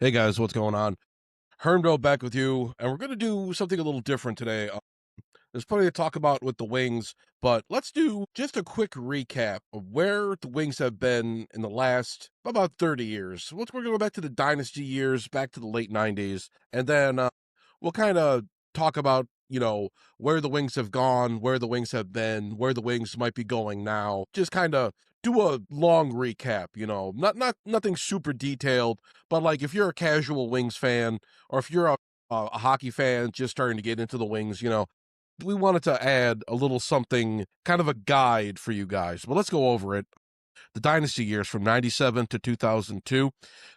Hey guys, what's going on? Hermdo back with you, and we're going to do something a little different today. There's plenty to talk about with the Wings, but let's do just a quick recap of where the Wings have been in the last about 30 years. We're going to go back to the dynasty years, back to the late 90s, and then we'll kind of talk about, where the Wings have gone, where the Wings have been, where the Wings might be going now. Just kind of do a long recap, nothing super detailed, but like if you're a casual Wings fan or if you're a hockey fan just starting to get into the Wings, we wanted to add a little something, kind of a guide for you guys. But let's go over it. The dynasty years from 97 to 2002.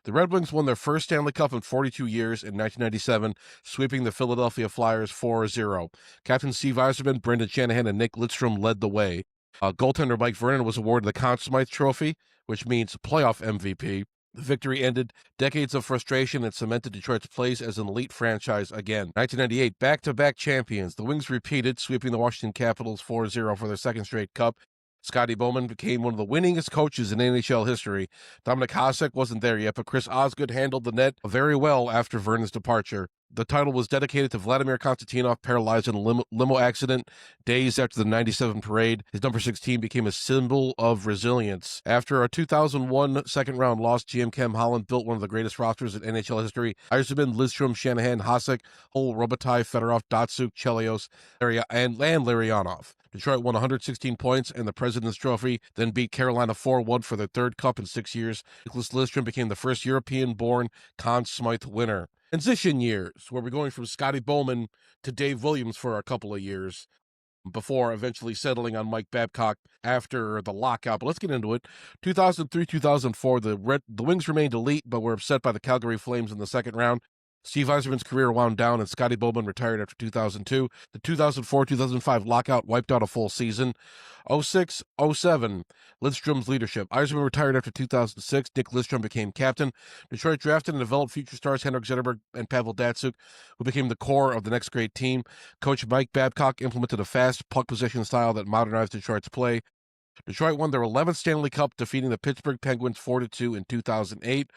The Red Wings won their first Stanley Cup in 42 years in 1997, sweeping the Philadelphia Flyers 4-0. Captain Steve Yzerman, Brendan Shanahan, and Nick Lidström led the way. Goaltender Mike Vernon was awarded the Conn Smythe Trophy, which means playoff MVP. The victory ended decades of frustration and cemented Detroit's place as an elite franchise again. 1998, back-to-back champions. The Wings repeated, sweeping the Washington Capitals 4-0 for their second straight cup. Scotty Bowman became one of the winningest coaches in NHL history. Dominic Hasek wasn't there yet, but Chris Osgood handled the net very well after Vernon's departure. The title was dedicated to Vladimir Konstantinov, paralyzed in a limo accident days after the 97 parade. His number 16 became a symbol of resilience. After a 2001 second-round loss, GM Cam Holland built one of the greatest rosters in NHL history. Yzerman, Lidström, Shanahan, Hasek, Hull, Robitaille, Fedorov, Datsuk, Chelios, and Larionov. Detroit won 116 points and the President's Trophy, then beat Carolina 4-1 for their third cup in 6 years. Nicholas Lidström became the first European-born Conn Smythe winner. Transition years, where we're going from Scotty Bowman to Dave Williams for a couple of years before eventually settling on Mike Babcock after the lockout. But let's get into it. 2003-2004, the Wings remained elite, but were upset by the Calgary Flames in the second round. Steve Yzerman's career wound down, and Scotty Bowman retired after 2002. The 2004-2005 lockout wiped out a full season. 06-07, Lidström's leadership. Yzerman retired after 2006. Nick Lidström became captain. Detroit drafted and developed future stars Henrik Zetterberg and Pavel Datsuk, who became the core of the next great team. Coach Mike Babcock implemented a fast puck possession style that modernized Detroit's play. Detroit won their 11th Stanley Cup, defeating the Pittsburgh Penguins 4-2 in 2008.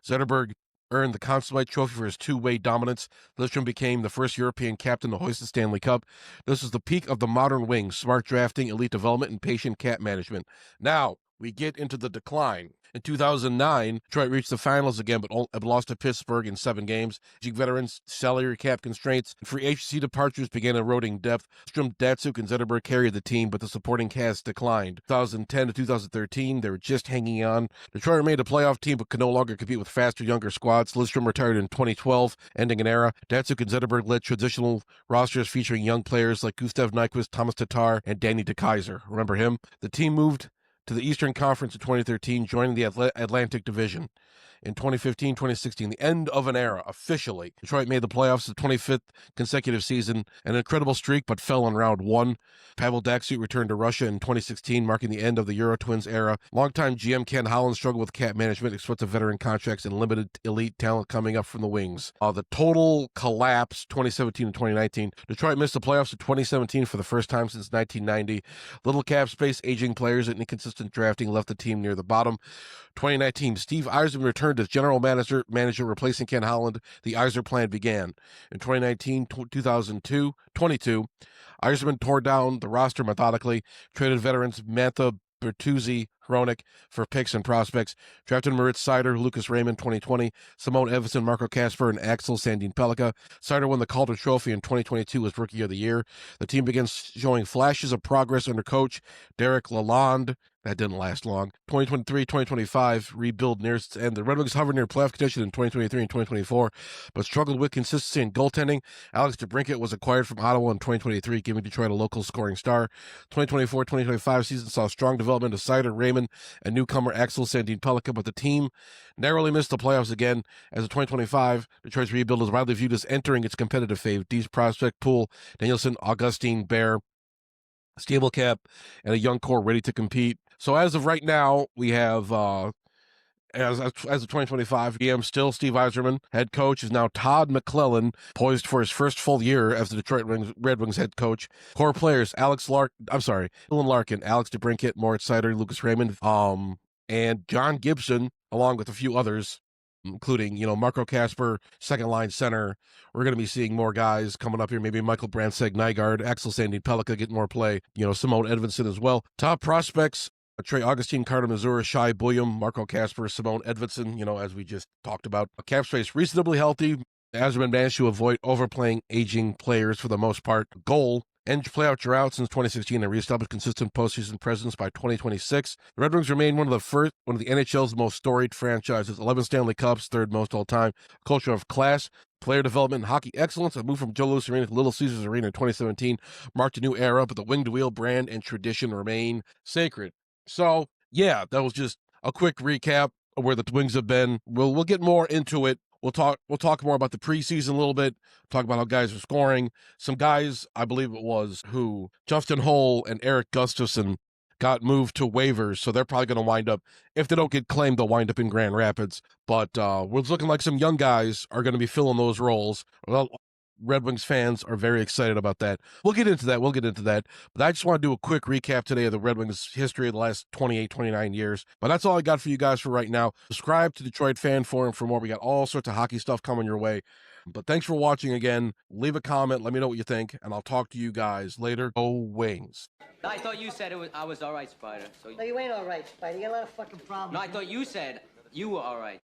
Zetterberg earned the Conn Smythe Trophy for his two-way dominance. Lidström became the first European captain to hoist the Stanley Cup. This is the peak of the modern Wings: smart drafting, elite development, and patient cap management. Now, we get into the decline. In 2009, Detroit reached the finals again, but lost to Pittsburgh in 7 games. Veterans, salary cap constraints, and free agency departures began eroding depth. Lidström, Datsuk, and Zetterberg carried the team, but the supporting cast declined. 2010 to 2013, they were just hanging on. Detroit remained a playoff team, but could no longer compete with faster, younger squads. Lidström retired in 2012, ending an era. Datsuk and Zetterberg led traditional rosters featuring young players like Gustav Nyquist, Thomas Tatar, and Danny DeKeyser. Remember him? The team moved to the Eastern Conference in 2013, joining the Atlantic Division. In 2015-2016, the end of an era, officially. Detroit made the playoffs the 25th consecutive season, an incredible streak, but fell in round 1. Pavel Datsuk returned to Russia in 2016, marking the end of the Euro Twins era. Longtime GM Ken Holland struggled with cap management, expensive veteran contracts, and limited elite talent coming up from the Wings. The total collapse, 2017 and 2019. Detroit missed the playoffs in 2017 for the first time since 1990. Little cap space, aging players, and inconsistent drafting left the team near the bottom. 2019, Steve Yzerman returned as general manager, replacing Ken Holland. The Yzerplan began. In 2019-2022, Yzerman tore down the roster methodically, traded veterans Mantha, Bertuzzi, Hronik for picks and prospects, drafted Moritz Seider, Lucas Raymond 2020, Simone Evason, Marco Kasper, and Axel Sandin Pellikka. Seider won the Calder Trophy in 2022 as Rookie of the Year. The team began showing flashes of progress under coach Derek Lalonde. That didn't last long. 2023-2025 rebuild near its end. The Red Wings hovered near playoff contention in 2023 and 2024, but struggled with consistency in goaltending. Alex DeBrincat was acquired from Ottawa in 2023, giving Detroit a local scoring star. 2024-2025 season saw strong development of Seider Raymond and newcomer Axel Sandin Pellikka, but the team narrowly missed the playoffs again. As of 2025, Detroit's rebuild is widely viewed as entering its competitive phase. Deep prospect pool: Danielson, Augustine, Bear, stable cap, and a young core ready to compete. So as of right now, we have as of 2025, GM still Steve Yzerman. Head coach is now Todd McClellan, poised for his first full year as the Detroit Red Wings head coach. Core players: Dylan Larkin, Alex DeBrincat, Moritz Seider, Lucas Raymond, and John Gibson, along with a few others. including, Marco Casper, second line center. We're going to be seeing more guys coming up here. Maybe Michael Brandseg, Nygaard, Axel Sandin Pellikka get more play. Simone Edvinsson as well. Top prospects: Trey Augustine, Carter Mazur, Shai Bulliam, Marco Casper, Simone Edvinsson, as we just talked about. Cap space reasonably healthy. Yzerman managed to avoid overplaying aging players for the most part. Goal: end playoff drought since 2016 and reestablished consistent postseason presence by 2026. The Red Wings remain one of the NHL's most storied franchises. 11 Stanley Cups, third most all time. A culture of class, player development, and hockey excellence. A move from Joe Louis Arena to Little Caesars Arena in 2017 marked a new era, but the winged wheel brand and tradition remain sacred. So, yeah, that was just a quick recap of where the Wings have been. We'll get more into it. We'll talk more about the preseason a little bit, talk about how guys are scoring. Some guys, I believe it was, who Justin Holl and Eric Gustafsson got moved to waivers, so they're probably going to wind up, if they don't get claimed, they'll wind up in Grand Rapids. But we're looking like some young guys are going to be filling those roles. Well, Red Wings fans are very excited about that. We'll get into that. But I just want to do a quick recap today of the Red Wings history of the last 28, 29 years. But that's all I got for you guys for right now. Subscribe to Detroit Fan Forum for more. We got all sorts of hockey stuff coming your way. But thanks for watching again. Leave a comment. Let me know what you think. And I'll talk to you guys later. Go Wings. I thought you said I was all right, Spider. So... No, you ain't all right, Spider. You got a lot of fucking problems. No, I thought you said you were all right.